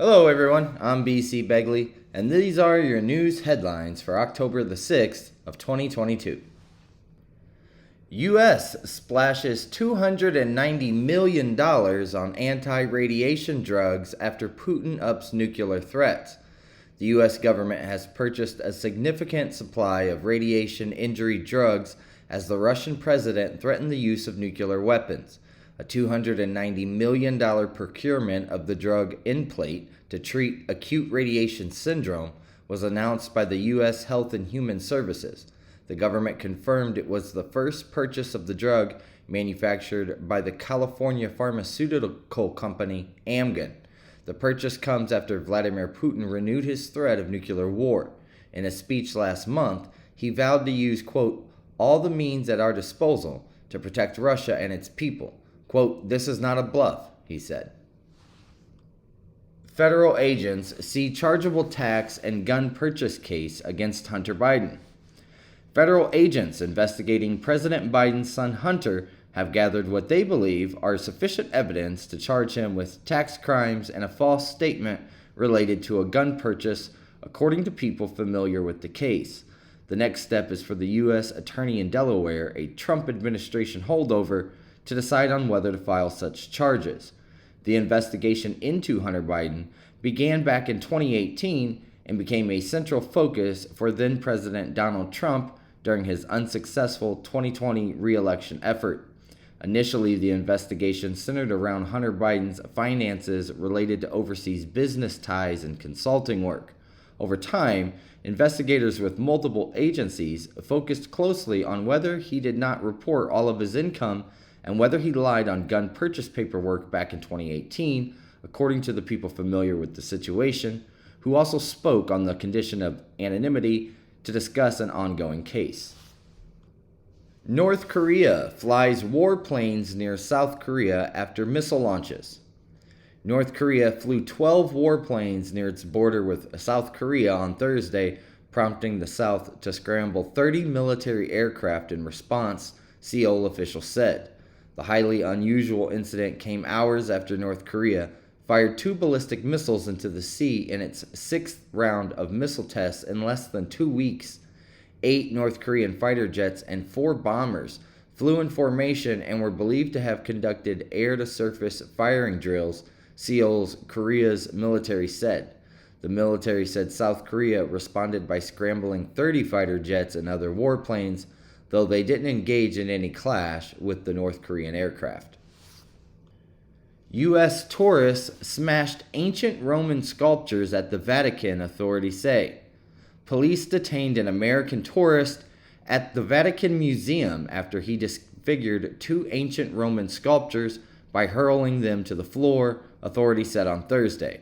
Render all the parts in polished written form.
Hello everyone, I'm BC Begley, and these are your news headlines for October the 6th of 2022. U.S. splashes $290 million on anti-radiation drugs after Putin ups nuclear threats. The U.S. government has purchased a significant supply of radiation injury drugs as the Russian president threatened the use of nuclear weapons. A $290 million procurement of the drug Nplate to treat acute radiation syndrome was announced by the U.S. Health and Human Services. The government confirmed it was the first purchase of the drug manufactured by the California pharmaceutical company Amgen. The purchase comes after Vladimir Putin renewed his threat of nuclear war. In a speech last month, he vowed to use, quote, all the means at our disposal to protect Russia and its people. Quote, this is not a bluff, he said. Federal agents see chargeable tax and gun purchase case against Hunter Biden. Federal agents investigating President Biden's son Hunter have gathered what they believe are sufficient evidence to charge him with tax crimes and a false statement related to a gun purchase, according to people familiar with the case. The next step is for the U.S. Attorney in Delaware, a Trump administration holdover, to decide on whether to file such charges. The investigation into Hunter Biden began back in 2018 and became a central focus for then-President Donald Trump during his unsuccessful 2020 re-election effort. Initially, the investigation centered around Hunter Biden's finances related to overseas business ties and consulting work. Over time, investigators with multiple agencies focused closely on whether he did not report all of his income and whether he lied on gun purchase paperwork back in 2018, according to the people familiar with the situation, who also spoke on the condition of anonymity to discuss an ongoing case. North Korea flies warplanes near South Korea after missile launches. North Korea flew 12 warplanes near its border with South Korea on Thursday, prompting the South to scramble 30 military aircraft in response, Seoul officials said. The highly unusual incident came hours after North Korea fired 2 ballistic missiles into the sea in its 6th round of missile tests in less than 2 weeks. 8 North Korean fighter jets and 4 bombers flew in formation and were believed to have conducted air-to-surface firing drills, Seoul's Korea's military said. The military said South Korea responded by scrambling 30 fighter jets and other warplanes, though they didn't engage in any clash with the North Korean aircraft. U.S. tourists smashed ancient Roman sculptures at the Vatican, authorities say. Police detained an American tourist at the Vatican Museum after he disfigured 2 ancient Roman sculptures by hurling them to the floor, authorities said on Thursday.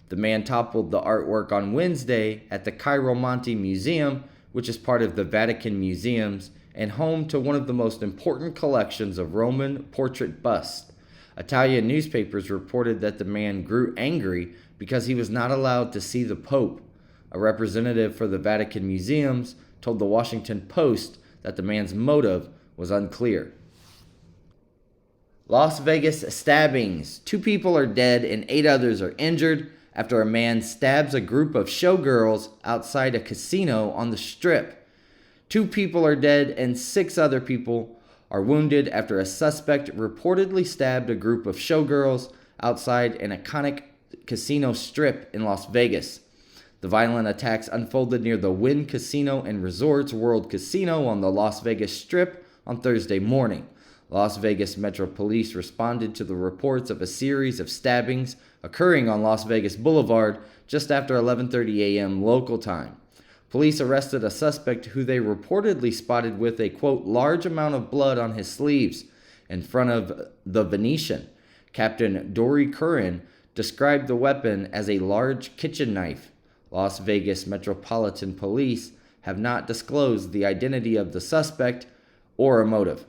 The man toppled the artwork on Wednesday at the Cairo Monte Museum, which is part of the Vatican Museums and home to one of the most important collections of Roman portrait busts. Italian newspapers reported that the man grew angry because he was not allowed to see the Pope. A representative for the Vatican Museums told the Washington Post that the man's motive was unclear. Las Vegas stabbings. 2 people are dead and 8 others are injured after a man stabs a group of showgirls outside a casino on the Strip. 2 people are dead and 6 other people are wounded after a suspect reportedly stabbed a group of showgirls outside an iconic casino strip in Las Vegas. The violent attacks unfolded near the Wynn Casino and Resorts World Casino on the Las Vegas Strip on Thursday morning. Las Vegas Metro Police responded to the reports of a series of stabbings occurring on Las Vegas Boulevard just after 11:30 a.m. local time. Police arrested a suspect who they reportedly spotted with a, quote, large amount of blood on his sleeves in front of the Venetian. Captain Dory Curran described the weapon as a large kitchen knife. Las Vegas Metropolitan Police have not disclosed the identity of the suspect or a motive.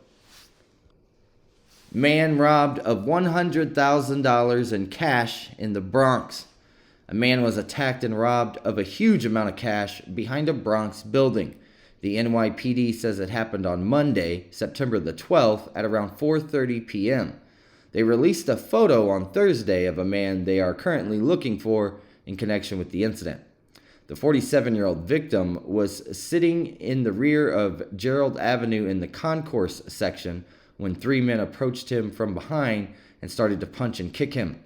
Man robbed of $100,000 in cash in the Bronx. A man was attacked and robbed of a huge amount of cash behind a Bronx building. The NYPD says it happened on Monday, September the 12th, at around 4:30 p.m. They released a photo on Thursday of a man they are currently looking for in connection with the incident. The 47-year-old victim was sitting in the rear of Gerald Avenue in the concourse section when three men approached him from behind and started to punch and kick him.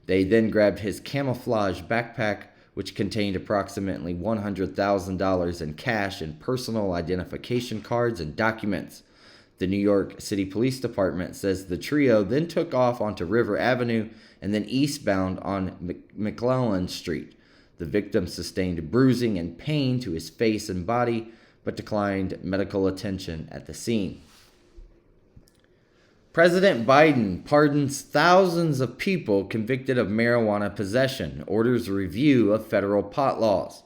They then grabbed his camouflage backpack, which contained approximately $100,000 in cash and personal identification cards and documents. The New York City Police Department says the trio then took off onto River Avenue and then eastbound on McClellan Street. The victim sustained bruising and pain to his face and body, but declined medical attention at the scene. President Biden pardons thousands of people convicted of marijuana possession, orders a review of federal pot laws.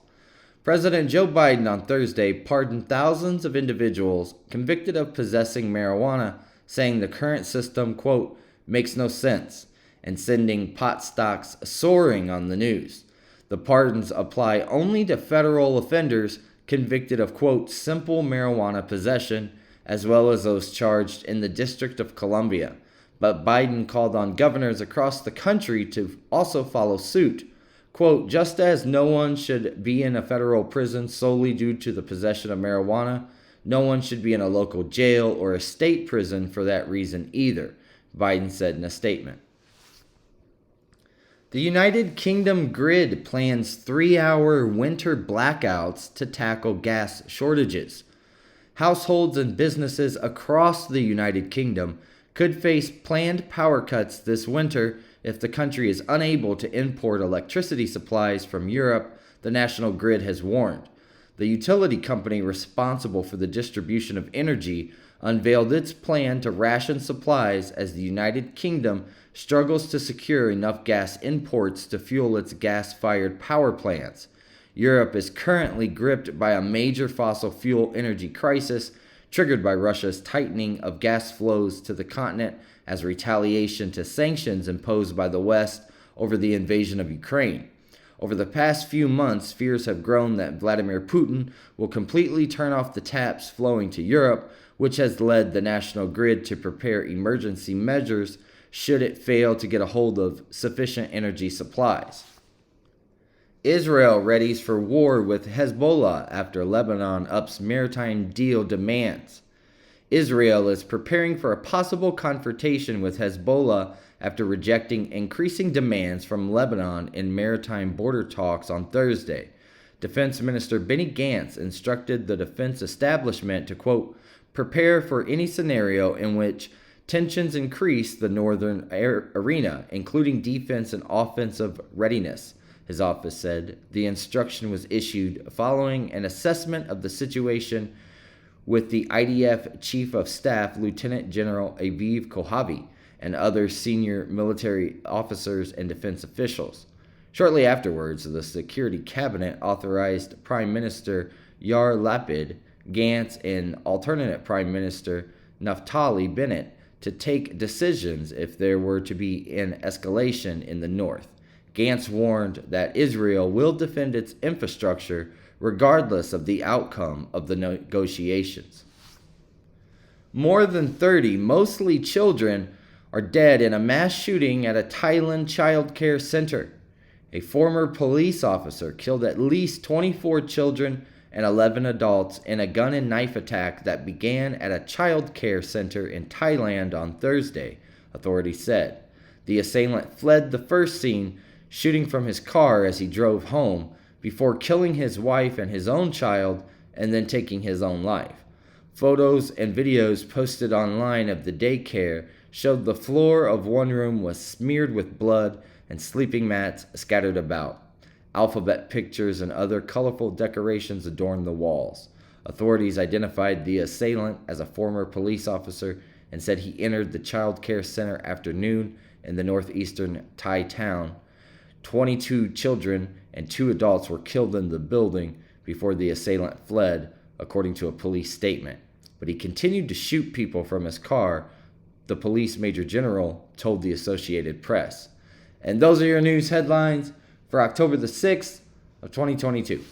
President Joe Biden on Thursday pardoned thousands of individuals convicted of possessing marijuana, saying the current system, quote, makes no sense, and sending pot stocks soaring on the news. The pardons apply only to federal offenders convicted of, quote, simple marijuana possession, as well as those charged in the District of Columbia. But Biden called on governors across the country to also follow suit. Quote, just as no one should be in a federal prison solely due to the possession of marijuana, no one should be in a local jail or a state prison for that reason either, Biden said in a statement. The United Kingdom grid plans 3-hour winter blackouts to tackle gas shortages. Households and businesses across the United Kingdom could face planned power cuts this winter if the country is unable to import electricity supplies from Europe, the national grid has warned. The utility company responsible for the distribution of energy unveiled its plan to ration supplies as the United Kingdom struggles to secure enough gas imports to fuel its gas-fired power plants. Europe is currently gripped by a major fossil fuel energy crisis triggered by Russia's tightening of gas flows to the continent as retaliation to sanctions imposed by the West over the invasion of Ukraine. Over the past few months, fears have grown that Vladimir Putin will completely turn off the taps flowing to Europe, which has led the national grid to prepare emergency measures should it fail to get a hold of sufficient energy supplies. Israel readies for war with Hezbollah after Lebanon ups maritime deal demands. Israel is preparing for a possible confrontation with Hezbollah after rejecting increasing demands from Lebanon in maritime border talks on Thursday. Defense Minister Benny Gantz instructed the defense establishment to, quote, prepare for any scenario in which tensions increase the northern arena, including defense and offensive readiness. His office said the instruction was issued following an assessment of the situation with the IDF Chief of Staff, Lieutenant General Aviv Kohavi, and other senior military officers and defense officials. Shortly afterwards, the Security Cabinet authorized Prime Minister Yair Lapid, Gantz, and alternate Prime Minister Naftali Bennett to take decisions if there were to be an escalation in the north. Gantz warned that Israel will defend its infrastructure regardless of the outcome of the negotiations. More than 30, mostly children, are dead in a mass shooting at a Thailand child care center. A former police officer killed at least 24 children and 11 adults in a gun and knife attack that began at a child care center in Thailand on Thursday, authorities said. The assailant fled the first scene, shooting from his car as he drove home, before killing his wife and his own child and then taking his own life. Photos and videos posted online of the daycare showed the floor of one room was smeared with blood and sleeping mats scattered about. Alphabet pictures and other colorful decorations adorned the walls. Authorities identified the assailant as a former police officer and said he entered the child care center after noon in the northeastern Thai town. 22 children and 2 adults were killed in the building before the assailant fled, according to a police statement. But he continued to shoot people from his car, the police major general told the Associated Press. And those are your news headlines for October the 6th of 2022.